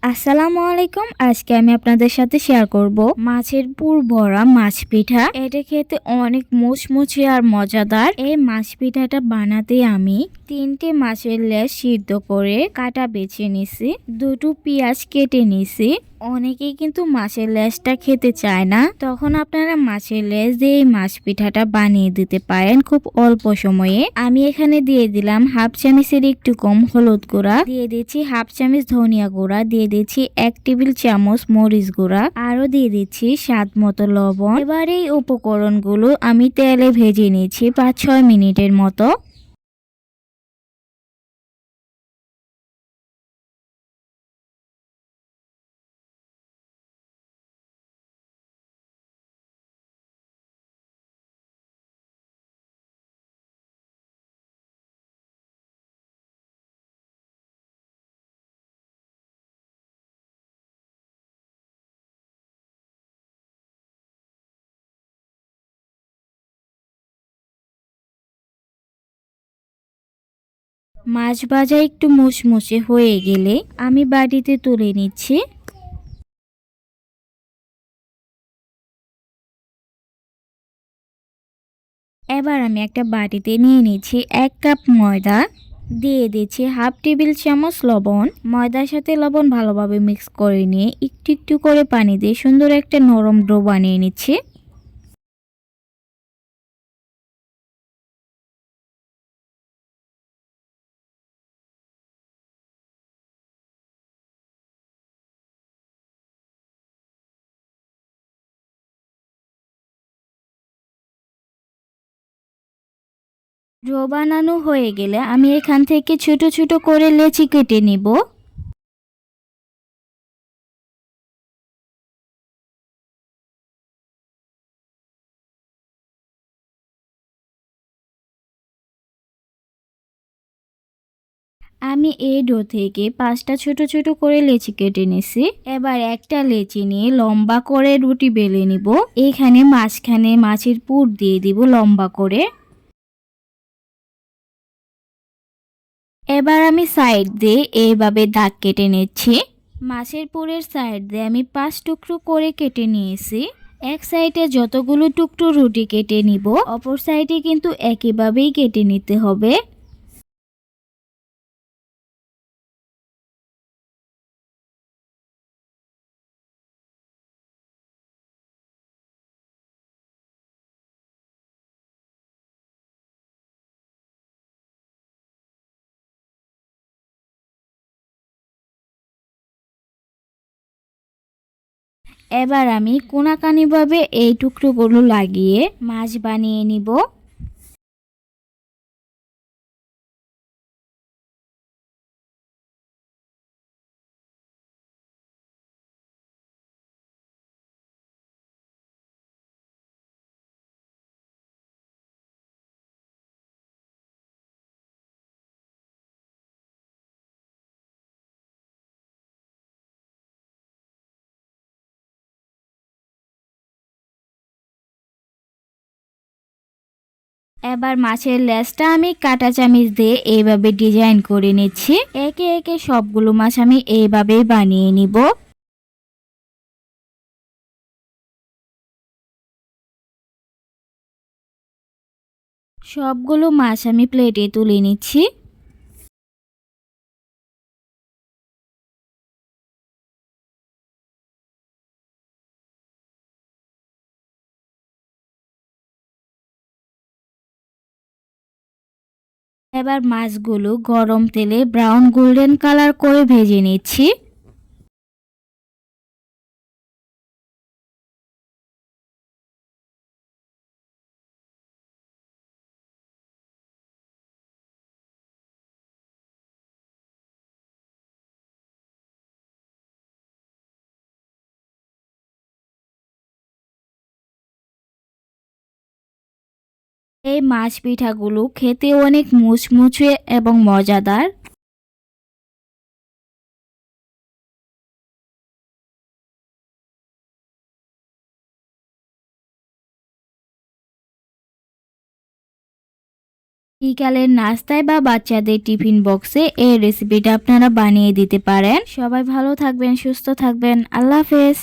আসসালামু আলাইকুম। আজকে আমি আপনাদের সাথে শেয়ার করব মাছের পুর ভরা মাছ পিঠা। এটা খেতে অনেক মুচমুচে আর মজাদার। এই মাছ পিঠাটা বানাতে আমি 3টে মাছের লেজ সিদ্ধ করে কাটা বেছে নিছি, 2টো পেঁয়াজ কেটে নিছি। অনেকেই কিন্তু মাছের লেজটা খেতে চায় না, তখন আপনারা মাছের লেজ দিয়ে এই মাছ পিঠাটা বানিয়ে দিতে পারেন খুব অল্প সময়ে। আমি এখানে দিয়ে দিলাম হাফ চামচের একটু কম হলুদ গুঁড়া, দিয়ে দিচ্ছি হাফ চামচ ধনিয়া গুঁড়া, দিয়ে দিচ্ছি 1 টেবিল চামচ মরিচ গুঁড়া, আরো দিয়ে দিচ্ছি স্বাদ মতো লবণ। এবার এই উপকরণগুলো আমি তেলে ভেজে নিয়েছি 5-6 মিনিটের মতো। মাছ ভাজা একটু মুচমুচে হয়ে গেলে আমি বাটিতে তুলে নিচ্ছি। এবার আমি একটা বাটিতে নিয়ে নিচ্ছি 1 কাপ ময়দা, দিয়ে দিচ্ছি হাফ টেবিল চামচ লবণ। ময়দার সাথে লবণ ভালোভাবে মিক্স করে নিয়ে একটু একটু করে পানি দিয়ে সুন্দর একটা নরম ডো বানিয়ে নিচ্ছি। ডো বানানো হয়ে গেলে আমি এখান থেকে ছোট ছোট করে লেচি কেটে নিব। আমি এই ডো থেকে 5টা ছোট ছোট করে লেচি কেটে নিছি। এবার একটা লেচি নিয়ে লম্বা করে রুটি বেলে নিব। এখানে মাঝখানে মাছের পুর দিয়ে দিব লম্বা করে। এবার আমি সাইড দিয়ে এইভাবে দাগ কেটে নিচ্ছি। মাছের পুরের সাইড দিয়ে আমি 5 টুকরো করে কেটে নিয়েছি। এক সাইডে যতগুলো টুকরো রুটি কেটে নিব, অপর সাইডে কিন্তু একইভাবেই কেটে নিতে হবে। এবার আমি কোনাকানিভাবে এই টুকরোগুলো লাগিয়ে মাছ বানিয়ে নিব। এবার মাছের লেজটা আমি কাঁটা চামিচ দিয়ে এইভাবে ডিজাইন করে নিচ্ছি। একে একে সবগুলো মাছ আমি এইভাবেই বানিয়ে নিব। সবগুলো মাছ আমি প্লেটে তুলে নিচ্ছি। এবার মাছগুলো গরম তেলে ব্রাউন গোল্ডেন কালার করে ভেজে নিচ্ছি। এই মাছ পিঠাগুলো খেতে অনেক মুচমুচে এবং মজাদার। বিকালের নাস্তায় বা বাচ্চাদের টিফিন বক্সে এই রেসিপিটা আপনারা বানিয়ে দিতে পারেন। সবাই ভালো থাকবেন, সুস্থ থাকবেন। আল্লাহ হাফেজ।